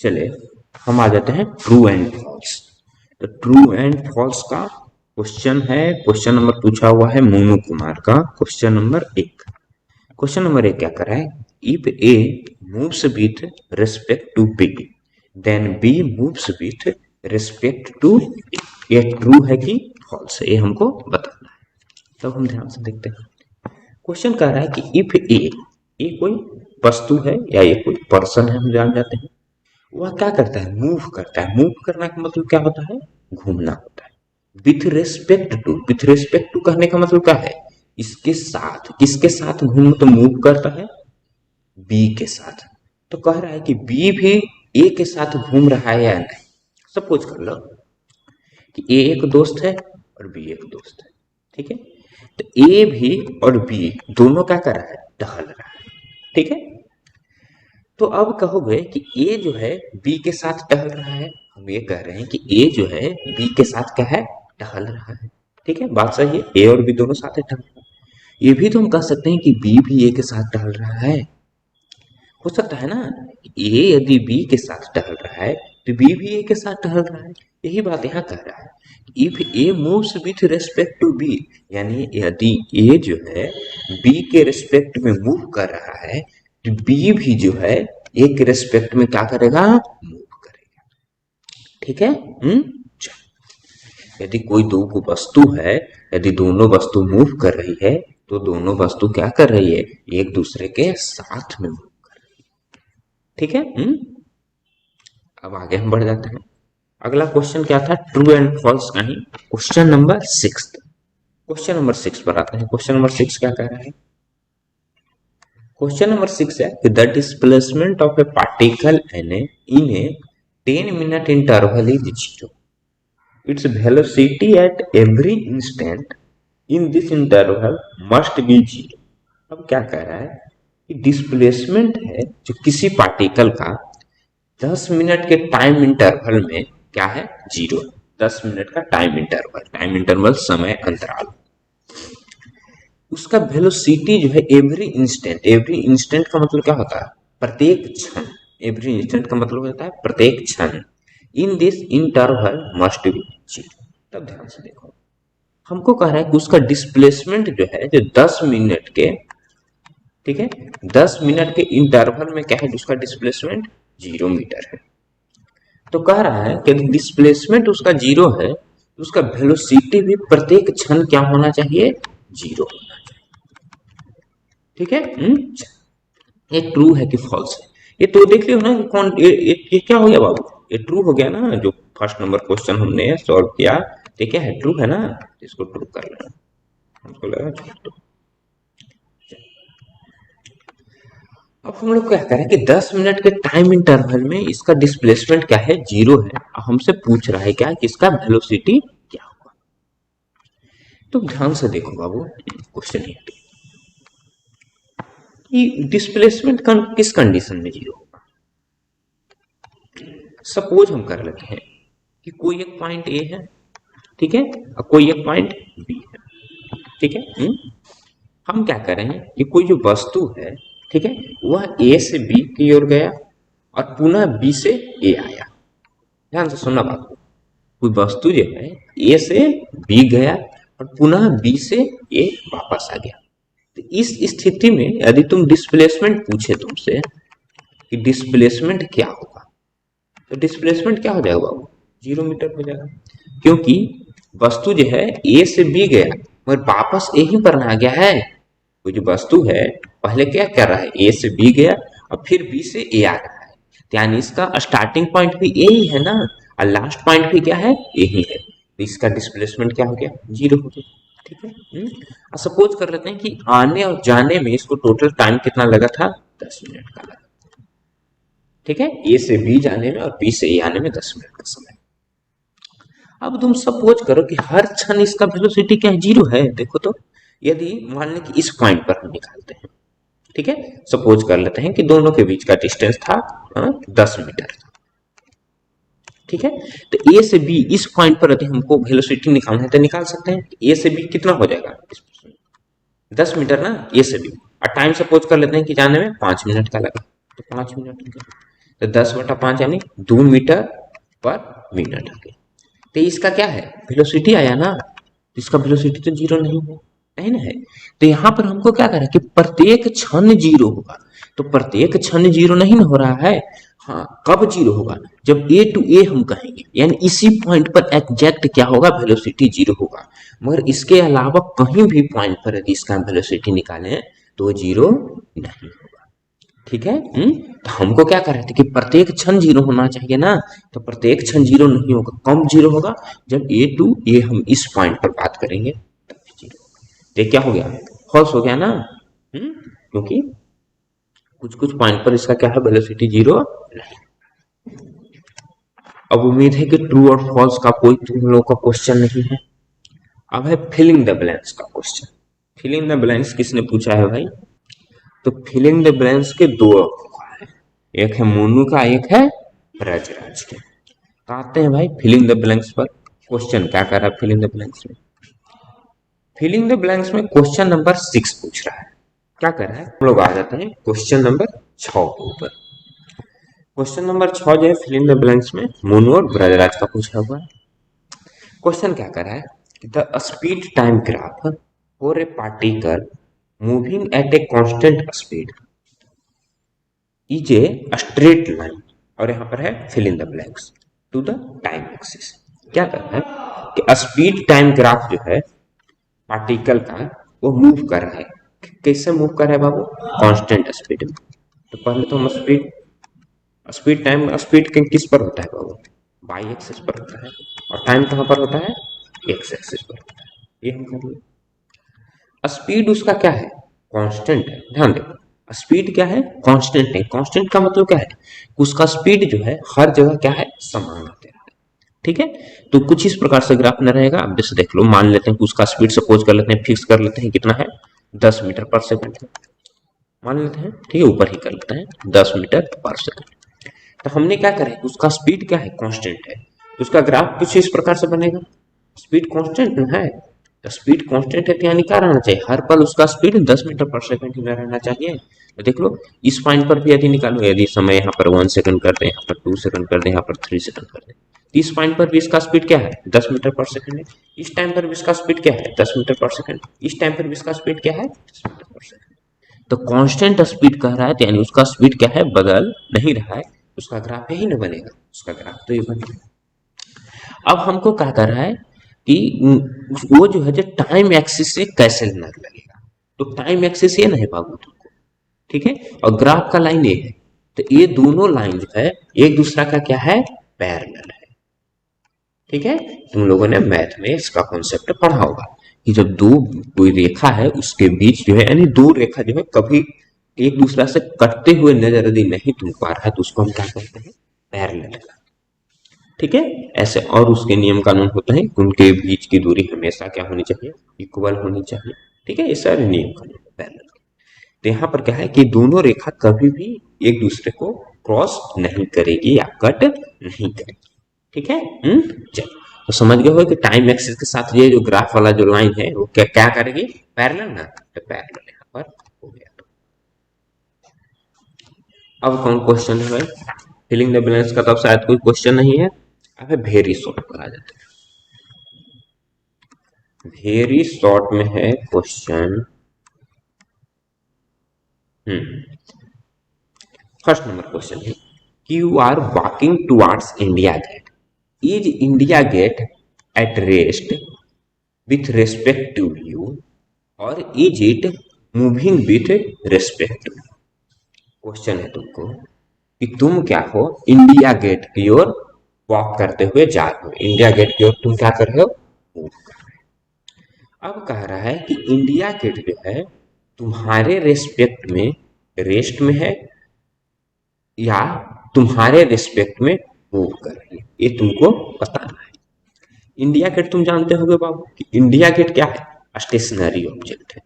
चले हम आ जाते हैं ट्रू एंड फॉल्स। तो ट्रू एंड फॉल्स का क्वेश्चन है, क्वेश्चन नंबर पूछा हुआ है मोनू कुमार का, क्वेश्चन नंबर 1। क्वेश्चन नंबर 1 क्या कर रहा है, if A moves with respect to B then B moves with respect to A. ये ट्रू है कि फॉल्स है, ये हमको बताना है। तब हम ध्यान से देखते हैं। क्वेश्चन कह रहा है कि इफ ए कोई वस्तु है या ये कोई पर्सन है, हम जान जाते हैं। वह क्या करता है, मूव करता है। मूव करना का मतलब क्या होता है, घूमना होता है। विथ रिस्पेक्ट टू कहने का मतलब क्या है, इसके साथ। किसके साथ घूम, तो मूव करता है बी के साथ। तो कह रहा है कि बी भी ए के साथ घूम रहा है या नहीं। सपोज कर लो कि ए एक दोस्त है और बी एक दोस्त है, ठीक है। तो ए भी और बी दोनों क्या कर रहा है, टहल रहा है, ठीक है। तो अब कहोगे कि ए जो है बी के साथ टहल रहा है। हम ये कह रहे हैं कि ए जो है बी के साथ क्या है, टहल रहा है, ठीक है। बात सही है, ए और बी दोनों साथ टहल रहा है। ये भी तो हम कह सकते हैं कि बी भी ए के साथ टहल रहा है। हो सकता है ना, ए यदि बी के साथ टहल रहा है तो बी भी ए के साथ टहल रहा है। यही बात यहाँ कह रहा है, if A moves with respect to B, यानी यदि ए जो है बी के रिस्पेक्ट में मूव कर रहा है तो बी भी जो है ए के रिस्पेक्ट में क्या करेगा, मूव करेगा, ठीक है। यदि कोई दो वस्तु है, यदि दोनों वस्तु मूव कर रही है तो दोनों वस्तु क्या कर रही है, एक दूसरे के साथ में मूव कर रही है, ठीक है। अब आगे हम बढ़ जाते हैं। अगला क्वेश्चन क्या था, ट्रू एंड फॉल्स का ही क्वेश्चन नंबर 6। क्वेश्चन नंबर 6 पर आते हैं। क्वेश्चन नंबर 6 क्या कह रहा है, क्वेश्चन नंबर 6 है कि the displacement of A particle in A 10-minute interval is 0. Its velocity at every instant in this interval must be 0. अब क्या कह रहा है कि डिस्प्लेसमेंट है जो किसी पार्टिकल का 10 मिनट के टाइम इंटरवल में क्या है, 0। 10 मिनट का टाइम इंटरवल समय अंतराल, उसका वेलोसिटी जो है एवरी इंस्टेंट का मतलब क्या होता है, प्रत्येक क्षण। एवरी इंस्टेंट का मतलब होता है प्रत्येक क्षण। In this interval must be 0। तब ध्यान से देखो, हमको कह रहा है कि उसका डिस्प्लेसमेंट जो है, जो 10 मिनट के, ठीक है, 10 मिनट के इंटरवल में क्या है, उसका डिस्प्लेसमेंट 0 मीटर है। तो कह रहा है कि डिस्प्लेसमेंट उसका 0 है तो उसका वेलोसिटी भी प्रत्येक क्षण क्या होना चाहिए, 0 होना चाहिए, ठीक है। ये ट्रू है कि फॉल्स है, ये तो देख लियो ना कि कौन ये क्या हो गया बाबू, ये ट्रू हो गया ना। जो फर्स्ट नंबर क्वेश्चन हमने सॉल्व किया, ये क्या है, ट्रू है ना, इसको ट्रू कर लेना। हमको लगा तो अब हम लोग क्या करें कि 10 मिनट के टाइम इंटरवल में इसका डिस्प्लेसमेंट क्या है, 0 है। हमसे पूछ रहा है क्या कि इसका वेलोसिटी क्या होगा। तो ध्यान से देखो बाबू, क्वेश्चन ये कि डिस्प्लेसमेंट किस कंडीशन में 0 होगा। सपोज हम कर लेते हैं कि कोई एक पॉइंट ए है, ठीक है, और कोई एक पॉइंट बी है, ठीक है। हम क्या कर रहे हैं कि कोई जो वस्तु है, ठीक है, वह ए से बी की ओर गया और पुनः बी से ए आया। ध्यान से सुनना बात को, कोई वस्तु जो है ए से बी गया और पुनः बी से ए वापस आ गया। तो इस स्थिति में यदि तुम डिस्प्लेसमेंट पूछे तुमसे कि डिस्प्लेसमेंट क्या होगा, तो डिस्प्लेसमेंट क्या हो जाएगा बाबू, 0 मीटर हो जाएगा। क्योंकि वस्तु जो है ए से बी गया मगर वापस ए ही पर आ गया है। वो जो वस्तु है पहले क्या कर रहा है, ए से बी गया और फिर बी से ए आ रहा है, यानी इसका स्टार्टिंग पॉइंट भी ए ही है ना, और लास्ट पॉइंट भी क्या है, ए ही है। तो इसका डिस्प्लेसमेंट क्या हो गया, 0 हो गया, ठीक है। सपोज कर लेते हैं कि आने और जाने में इसको टोटल टाइम कितना लगा था, 10 मिनट का लगा, ठीक है। ए से बी जाने में और बी से ए आने में 10 मिनट का समय। अब तुम सपोज करो कि हर क्षण इसका वेलोसिटी क्या है, 0 है। देखो तो, यदि मान लें कि इस पॉइंट पर हम निकालते हैं, ठीक है, सपोज कर लेते हैं कि दोनों के बीच का डिस्टेंस था 10 मीटर, ठीक है। तो ए से बी इस पॉइंट पर यदि हमको वेलोसिटी निकालना है तो निकाल सकते हैं। ए से बी कितना हो जाएगा, 10 मीटर ना, ए से बी, और टाइम सपोज कर लेते हैं कि जाने में 5 मिनट का लगा, तो 5 मिनट तो 10/5 यानी 2 मीटर पर मिनट आ गया। तो इसका क्या है, वेलोसिटी आया ना, तो इसका वेलोसिटी तो जीरो नहीं है, नहीं ना है। तो यहाँ पर हमको क्या करें कि प्रत्येक क्षण जीरो होगा, तो प्रत्येक क्षण जीरो नहीं ना हो रहा है। हाँ, कब जीरो होगा, जब ए टू ए हम कहेंगे, यानी इसी पॉइंट पर एग्जैक्ट क्या होगा, वेलोसिटी जीरो होगा। मगर इसके अलावा कहीं भी पॉइंट पर यदि इसका वेलोसिटी निकालें तो जीरो नहीं होगा। ठीक है। तो हमको क्या कर रहे थे कि प्रत्येक क्षण जीरो होना चाहिए ना, तो प्रत्येक क्षण जीरो नहीं होगा, कम जीरो होगा जब ए टू ए हम इस पॉइंट पर बात करेंगे तब जीरो। तो क्या हो गया, फॉल्स हो गया ना। क्योंकि कुछ कुछ पॉइंट पर इसका क्या है, वेलोसिटी जीरो नहीं। अब उम्मीद है कि ट्रू और फॉल्स का कोई तुम लोगों का क्वेश्चन नहीं है। अब है फिलिंग द ब्लैंक्स का क्वेश्चन। फिलिंग द ब्लैंक्स किसने पूछा है भाई, तो फिलिंग द ब्लैंक्स के दो है, एक है मोनू का, एक है ब्रजराज के। तो आते हैं भाई फिलिंग द ब्लैंक्स पर। क्वेश्चन क्या कर रहा है फिलिंग द ब्लैंक्स में, फिलिंग द ब्लैंक्स में क्वेश्चन नंबर 6 पूछ रहा है। क्या कर रहा है, हम लोग आ जाते हैं क्वेश्चन नंबर 6 के ऊपर। क्वेश्चन नंबर 6 जो है फिलिंग द ब्लैंक्स में मोनू और ब्रजराज का पूछा हुआ है। क्वेश्चन क्या कर रहा है, the speed time graph for a particle moving at a constant speed is a straight line, और यहां पर है fill in the blanks to the time axis. क्या कर रहा है कि स्पीड टाइम ग्राफ जो है पार्टिकल का वो मूव कर रहा है। कैसे मूव कर रहा है बाबू, कांस्टेंट स्पीड में। तो पहले तो हम स्पीड स्पीड टाइम स्पीड किस पर होता है बाबू, वाई एक्सिस पर होता है, और टाइम कहां पर होता है, एक्स एक्सिस पर होता है। ये हम कर लिए। स्पीड उसका क्या है, कांस्टेंट है। ध्यान देखो स्पीड क्या है, कांस्टेंट है। कांस्टेंट का मतलब क्या है, उसका स्पीड जो है हर जगह क्या है, समान होते हैं। ठीक है। तो कुछ इस प्रकार से ग्राफ में रहेगा। अब जैसे देख लो, मान लेते हैं कि उसका स्पीड सपोज कर लेते हैं, फिक्स कर लेते हैं कितना है, 10 मीटर पर सेकंड मान लेते हैं। ठीक है, ऊपर ही कर लेते हैं 10 मीटर पर सेकंड। तो हमने क्या करें, उसका स्पीड क्या है, कांस्टेंट है, तो उसका ग्राफ कुछ इस प्रकार से बनेगा। स्पीड कांस्टेंट है, तो स्पीड कांस्टेंट है तो यानी क्या रहना चाहिए, हर पल उसका स्पीड 10 मीटर पर सेकंड ही रहना चाहिए। तो देख लो इस पॉइंट पर भी यदि निकालो, यदि समय यहाँ पर 1 सेकंड कर दे, यहाँ पर 2 सेकंड कर दे, यहाँ पर 3 सेकंड कर दे, तो इस पॉइंट पर भी इसका स्पीड क्या है, 10 मीटर पर सेकंड है। इस टाइम पर भी इसका स्पीड क्या है, 10 मीटर पर सेकंड। इस टाइम पर भी इसका स्पीड क्या है, 10 मीटर पर सेकंड। तो कांस्टेंट स्पीड कह रहा है, तो यानी उसका स्पीड क्या है, बदल नहीं रहा है। उसका ग्राफ यही ना बनेगा, उसका ग्राफ तो ये बनेगा। अब हमको क्या कर रहा है कि वो जो है जो टाइम एक्सिस से कैसे लगेगा, तो टाइम एक्सिस ये नहीं बाबू तुमको, ठीक है, और ग्राफ का लाइन ये है। तो ये दोनों लाइन जो है एक दूसरा का क्या है, पैरेलल है। ठीक है, तुम लोगों ने मैथ में इसका कॉन्सेप्ट पढ़ा होगा कि जब दो कोई रेखा है उसके बीच जो है, यानी दो रेखा जो है कभी एक दूसरा से कटते हुए नजर यदि नहीं तुमको आ रहा है तो उसको हम क्या कहते हैं, पैरेलल। ठीक है, ऐसे और उसके नियम कानून होते हैं, उनके बीच की दूरी हमेशा क्या होनी चाहिए, इक्वल होनी चाहिए। ठीक है, ये सारे नियम कानून पैरेलल। तो यहाँ पर क्या है कि दोनों रेखा कभी भी एक दूसरे को क्रॉस नहीं करेगी या कट नहीं करेगी। ठीक है, चलो तो समझ गए हो कि टाइम एक्सिस के साथ ये जो ग्राफ वाला जो लाइन है वो क्या क्या करेगी, पैरेलल ना, तो पैरेलल यहाँ पर हो गया। अब कौन क्वेश्चन है भाई, फिलिंग द ब्लैंक्स का तो अब शायद कोई क्वेश्चन नहीं है। अब वेरी शॉर्ट पर आ जाते हैं। वेरी शॉर्ट में है क्वेश्चन। फर्स्ट नंबर क्वेश्चन है, you are walking towards India Gate, is India Gate at rest with respect to you, और is it moving with respect to. Question है तुमको कि तुम क्या हो, इंडिया गेट की ओर वॉक करते हुए जा रहे हो, इंडिया गेट की ओर तुम क्या कर रहे हो, मूव कर रहे हो। अब कह रहा है कि इंडिया गेट जो है तुम्हारे रेस्पेक्ट में रेस्ट में है या तुम्हारे रिस्पेक्ट में मूव कर रही है, ये तुमको बताना है। इंडिया गेट तुम जानते होगे बाबू कि इंडिया गेट क्या है, स्टेशनरी ऑब्जेक्ट है।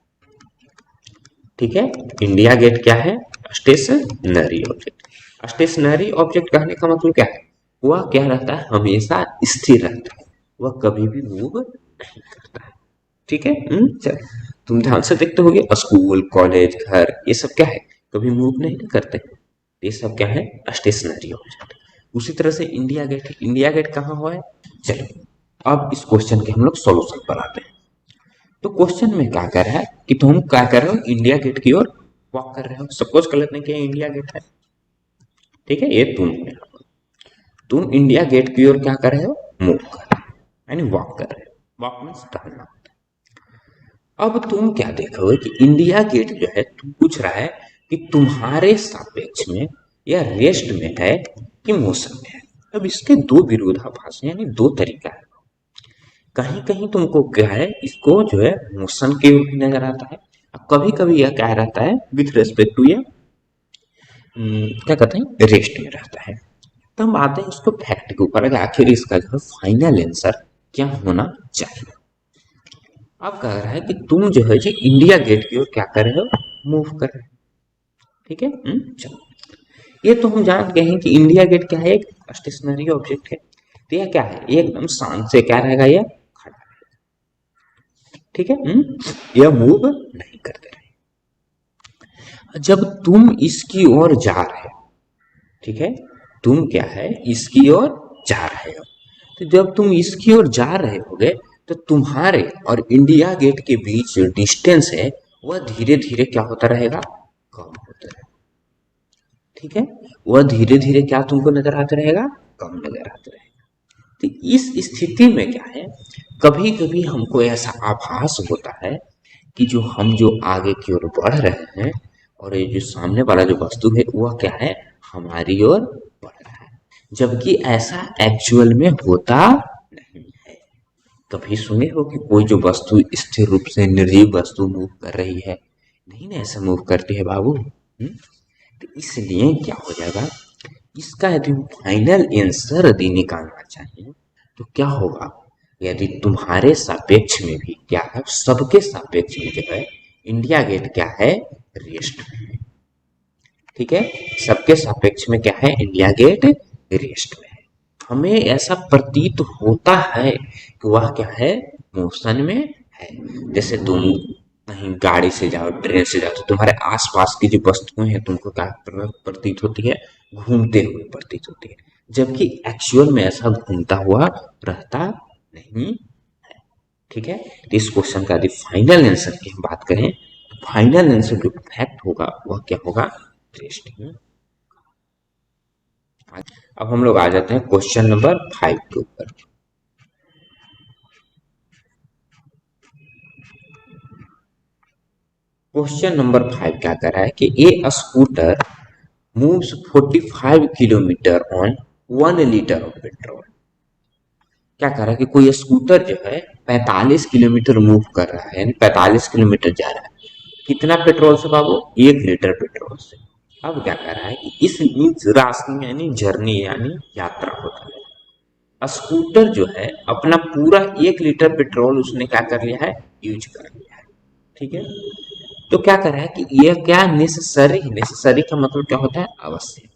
ठीक है, इंडिया गेट क्या है, स्टेशनरी ऑब्जेक्ट। स्टेशनरी ऑब्जेक्ट कहने का मतलब क्या है, वह क्या रहता है, हमेशा स्थिर रहता है, वह कभी भी मूव नहीं करता है। ठीक है, चलो तुम ध्यान से देखते होगे स्कूल कॉलेज घर ये सब क्या है, कभी मूव नहीं करते। ये सब क्या है, स्टेशनरी ऑब्जेक्ट। उसी तरह से इंडिया गेट, इंडिया गेट कहाँ हुआ है। चलो अब इस क्वेश्चन के हम लोग सॉल्यूशन पर आते हैं। तो क्वेश्चन में क्या कर रहा है कि तुम क्या कर रहे हो, इंडिया गेट की ओर वॉक कर रहे हो। सपोज कर लेते हैं कि इंडिया गेट है, ठीक है, ये तुम इंडिया गेट की ओर क्या कर रहे हो, मूव कर रहे हो, यानी वॉक कर रहे हो। वॉक मीन्स टहलना। अब तुम क्या देखोगे कि इंडिया गेट जो है, तुम पूछ रहा है कि तुम्हारे सापेक्ष में या रेस्ट में है कि मोशन में है। अब इसके दो विरोधाभास यानी दो तरीका है। कहीं कहीं तुमको क्या है, इसको जो है मोशन के रूप में नजर आता है, कभी कभी यह क्या रहता है विथ रेस्पेक्ट टू ये क्या कहते हैं, रेस्ट में रहता है। तो हम आते हैं उसको फैक्ट के ऊपर, आखिर इसका जो है फाइनल आंसर क्या होना चाहिए। अब कह रहा है कि तुम जो है जो इंडिया गेट की ओर क्या कर रहे हो, मूव कर रहे हो, ठीक है। चलो ये तो हम जान गए हैं कि इंडिया गेट क्या है, एक स्टेशनरी ऑब्जेक्ट है। तो यह क्या है, ये एकदम शांत से क्या रहेगा, यह खड़ा रहेगा, ठीक है। यह मूव नहीं करते रहे। जब तुम इसकी ओर जा रहे हो, ठीक है, तुम क्या है इसकी ओर जा रहे हो, तो जब तुम इसकी ओर जा रहे होगे तो तुम्हारे और इंडिया गेट के बीच जो डिस्टेंस है वह धीरे धीरे क्या होता रहेगा, कम होता रहेगा, ठीक है। वह धीरे धीरे क्या तुमको नजर आता रहेगा, कम नजर आता रहेगा। तो इस स्थिति में क्या है, कभी कभी हमको ऐसा आभास होता है कि जो हम जो आगे की ओर बढ़ रहे हैं और ये जो सामने वाला जो वस्तु है वह क्या है, हमारी ओर बढ़ रहा है, जबकि ऐसा एक्चुअल में होता नहीं है। कभी सुने हो कि कोई जो वस्तु स्थिर रूप से निर्जीव वस्तु मूव कर रही है, नहीं ना, ऐसा मूव करती है बाबू। तो इसलिए क्या हो जाएगा, इसका यदि फाइनल आंसर यदि निकालना चाहिए तो क्या होगा, यदि तुम्हारे सापेक्ष में भी क्या है, सबके सापेक्ष में जो है इंडिया गेट क्या है, रेस्ट में है, ठीक है। सबके सापेक्ष में क्या है, इंडिया गेट रेस्ट में है। हमें ऐसा प्रतीत होता है कि वह क्या है, मोशन में है। जैसे तुम कहीं गाड़ी से जाओ, ट्रेन से जाओ, तो तुम्हारे आसपास की जो वस्तुएं हैं तुमको क्या प्रतीत होती है, घूमते हुए प्रतीत होती है, जबकि एक्चुअल में ऐसा घूमता हुआ रहता नहीं, ठीक है। तो इस क्वेश्चन का यदि फाइनल आंसर की हम बात करें तो फाइनल आंसर जो फैक्ट होगा वह क्या होगा, रेस्ट। अब हम लोग आ जाते हैं क्वेश्चन नंबर 5 के ऊपर। क्वेश्चन नंबर 5 क्या कर रहा है कि a scooter moves 45 kilometre on 1 litre of petrol. क्या कर रहा है कि कोई स्कूटर जो है 45 किलोमीटर मूव कर रहा है, यानी 45 किलोमीटर जा रहा है, कितना पेट्रोल से बाबू, 1 लीटर पेट्रोल से। अब क्या कर रहा है कि इस रास्ते में यानी जर्नी यानी यात्रा होता है, स्कूटर जो है अपना पूरा 1 लीटर पेट्रोल उसने क्या कर लिया है, यूज कर लिया है, ठीक है। तो क्या कर रहा है कि यह क्या नेसेसरी, नेसेसरी का मतलब क्या होता है, आवश्यक।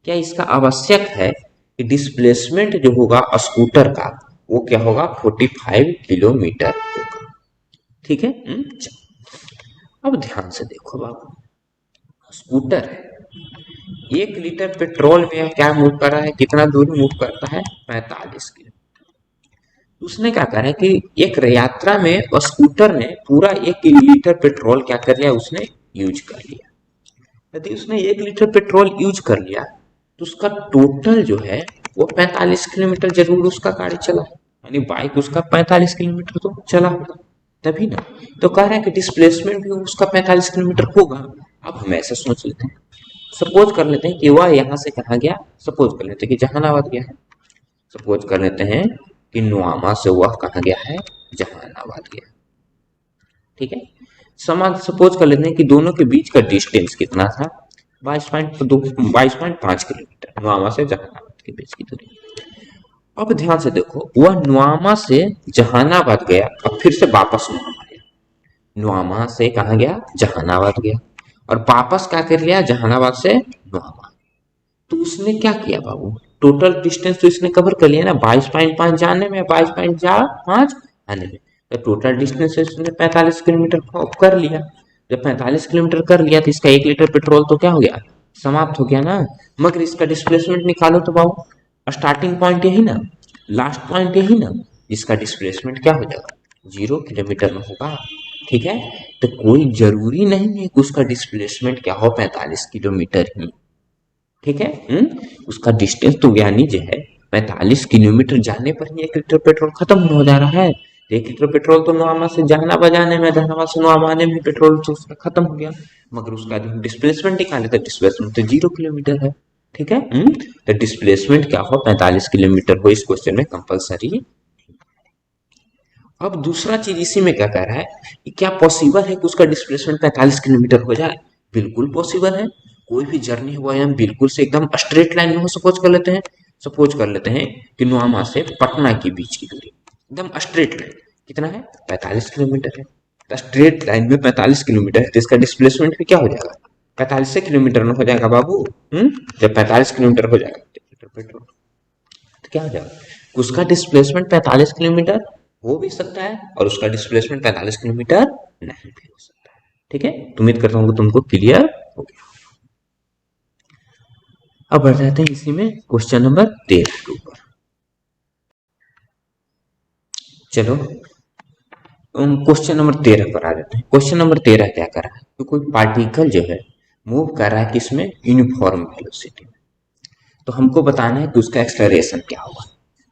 क्या इसका आवश्यक है कि डिस्प्लेसमेंट जो होगा स्कूटर का वो क्या होगा, 45 किलोमीटर होगा, ठीक है। अब ध्यान से देखो बाबू, स्कूटर है 1 लीटर पेट्रोल में क्या मूव कर रहा है, कितना दूर मूव करता है, 45 किलोमीटर। उसने क्या करा है कि एक यात्रा में स्कूटर ने पूरा 1 लीटर पेट्रोल क्या कर लिया, उसने यूज कर लिया। यदि उसने 1 लीटर पेट्रोल यूज कर लिया तो उसका टोटल जो है वो 45 किलोमीटर जरूर उसका गाड़ी चला है, यानी बाइक उसका 45 किलोमीटर तो चला होगा, तभी ना। तो कह रहा है कि डिस्प्लेसमेंट भी उसका 45 किलोमीटर होगा। अब हम ऐसा सोच लेते हैं, सपोज कर लेते हैं कि वह यहाँ से कहाँ गया, सपोज कर लेते हैं कि जहानाबाद गया है, सपोज कर लेते हैं कि नुआमा से वह कहाँ गया है, जहानाबाद गया, ठीक है। समान सपोज कर लेते हैं कि दोनों के बीच का डिस्टेंस कितना था, 22.5 किलोमीटर, नुआमा से जहानाबाद के बीच की दूरी। अब ध्यान से देखो, वह नुआमा से जहानाबाद गया, अब फिर से वापस नुआमा गया, नुआमा से कहाँ गया, जहानाबाद गया, और वापस क्या कर लिया, जहानाबाद से नुआमा। तो उसने क्या किया बाबू, टोटल डिस्टेंस तो इसने कवर कर लिया ना, 22.5 जाने में, 22.5 आने में, तो टोटल डिस्टेंस इसने 45 किलोमीटर कर लिया। जब 45 किलोमीटर कर लिया तो इसका 1 लीटर पेट्रोल तो क्या हो गया, समाप्त हो गया ना। मगर इसका डिस्प्लेसमेंट निकालो तो बाबू, स्टार्टिंग पॉइंट यही ना, लास्ट पॉइंट यही ना, इसका डिस्प्लेसमेंट क्या हो जाएगा, 0 किलोमीटर में होगा। ठीक है, तो कोई जरूरी नहीं है कि उसका डिस्प्लेसमेंट क्या हो 45 किलोमीटर ही। ठीक है, उसका डिस्टेंस तो यानी जो है 45 किलोमीटर जाने पर ही 1 लीटर पेट्रोल खत्म हो जा रहा है। तो 1 लीटर पेट्रोल तो नोआमा से जहानाबाद बजाने में, जहानाबाद से नोआमा आने में पेट्रोल तो उसका खत्म हो गया। मगर उसका जो डिस्प्लेसमेंट निकाले तो डिस्प्लेसमेंट तो 0 किलोमीटर है। ठीक है, तो डिस्प्लेसमेंट क्या हो 45 किलोमीटर हो, इस क्वेश्चन में कंपलसरी। अब दूसरा चीज इसी में क्या कह रहा है कि क्या पॉसिबल है कि उसका डिस्प्लेसमेंट 45 किलोमीटर हो जाए। बिल्कुल पॉसिबल है। कोई भी जर्नी हुआ है, हम बिल्कुल से एकदम स्ट्रेट लाइन में हो, सपोज कर लेते हैं कि नोआमा से पटना के बीच की दूरी एकदम स्ट्रेट लाइन कितना है, 45 किलोमीटर है। तो स्ट्रेट लाइन में 45 किलोमीटर है, तो इसका डिस्प्लेसमेंट भी क्या हो जाएगा, 45 किलोमीटर में हो जाएगा बाबू। जब 45 किलोमीटर हो जाएगा तो पेट्रोल तो क्या हो जाएगा, उसका डिस्प्लेसमेंट 45 किलोमीटर हो भी सकता है और उसका डिस्प्लेसमेंट 45 किलोमीटर नहीं भी हो सकता है। ठीक है, तो उम्मीद करता हूँ कि तुमको क्लियर हो गया। अब बढ़ जाते हैं इसी में क्वेश्चन नंबर 13 के ऊपर। चलो क्वेश्चन नंबर 13 पर आ जाते हैं। क्वेश्चन नंबर 13 क्या कर रहा है, तो कोई पार्टिकल जो है मूव कर रहा है किसमें, यूनिफॉर्म वेलोसिटी में। तो हमको बताना है कि उसका एक्सेलरेशन क्या होगा।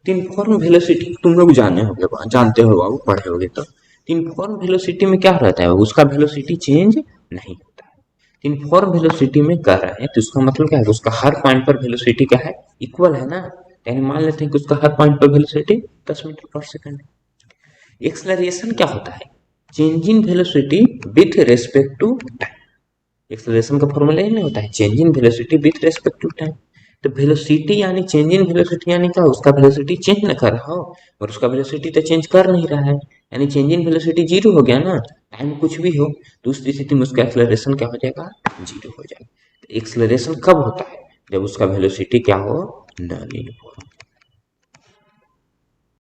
तो यूनिफॉर्म वेलोसिटी तुम लोग जाने होंगे, जानते हो बाबू, पढ़े होगे। तो यूनिफॉर्म वेलोसिटी में क्या रहता है, उसका वेलोसिटी चेंज नहीं होता है। यूनिफॉर्म वेलोसिटी में कर रहा है तो उसका मतलब क्या है, उसका हर पॉइंट पर वेलोसिटी क्या है, इक्वल है ना। यानी मान लेते हैं कि उसका हर पॉइंट पर वेलोसिटी 10 मीटर पर सेकंड है। एक्सेलरेशन क्या होता है, change in velocity with respect to time. Acceleration का फॉर्मूला ही नहीं होता है, change in velocity with respect to time. तो वेलोसिटी यानी चेंज इन वेलोसिटी यानी क्या, उसका वेलोसिटी चेंज न कर रहा हो और उसका वेलोसिटी तो चेंज कर नहीं रहा है, यानी चेंज इन वेलोसिटी 0 हो गया ना। टाइम कुछ भी हो तो उस स्थिति में उसका एक्सेलरेशन क्या हो जाएगा, 0 हो जाएगा। तो एक्सेलरेशन कब होता है, जब उसका वेलोसिटी क्या हो, नॉन यूनिफॉर्म।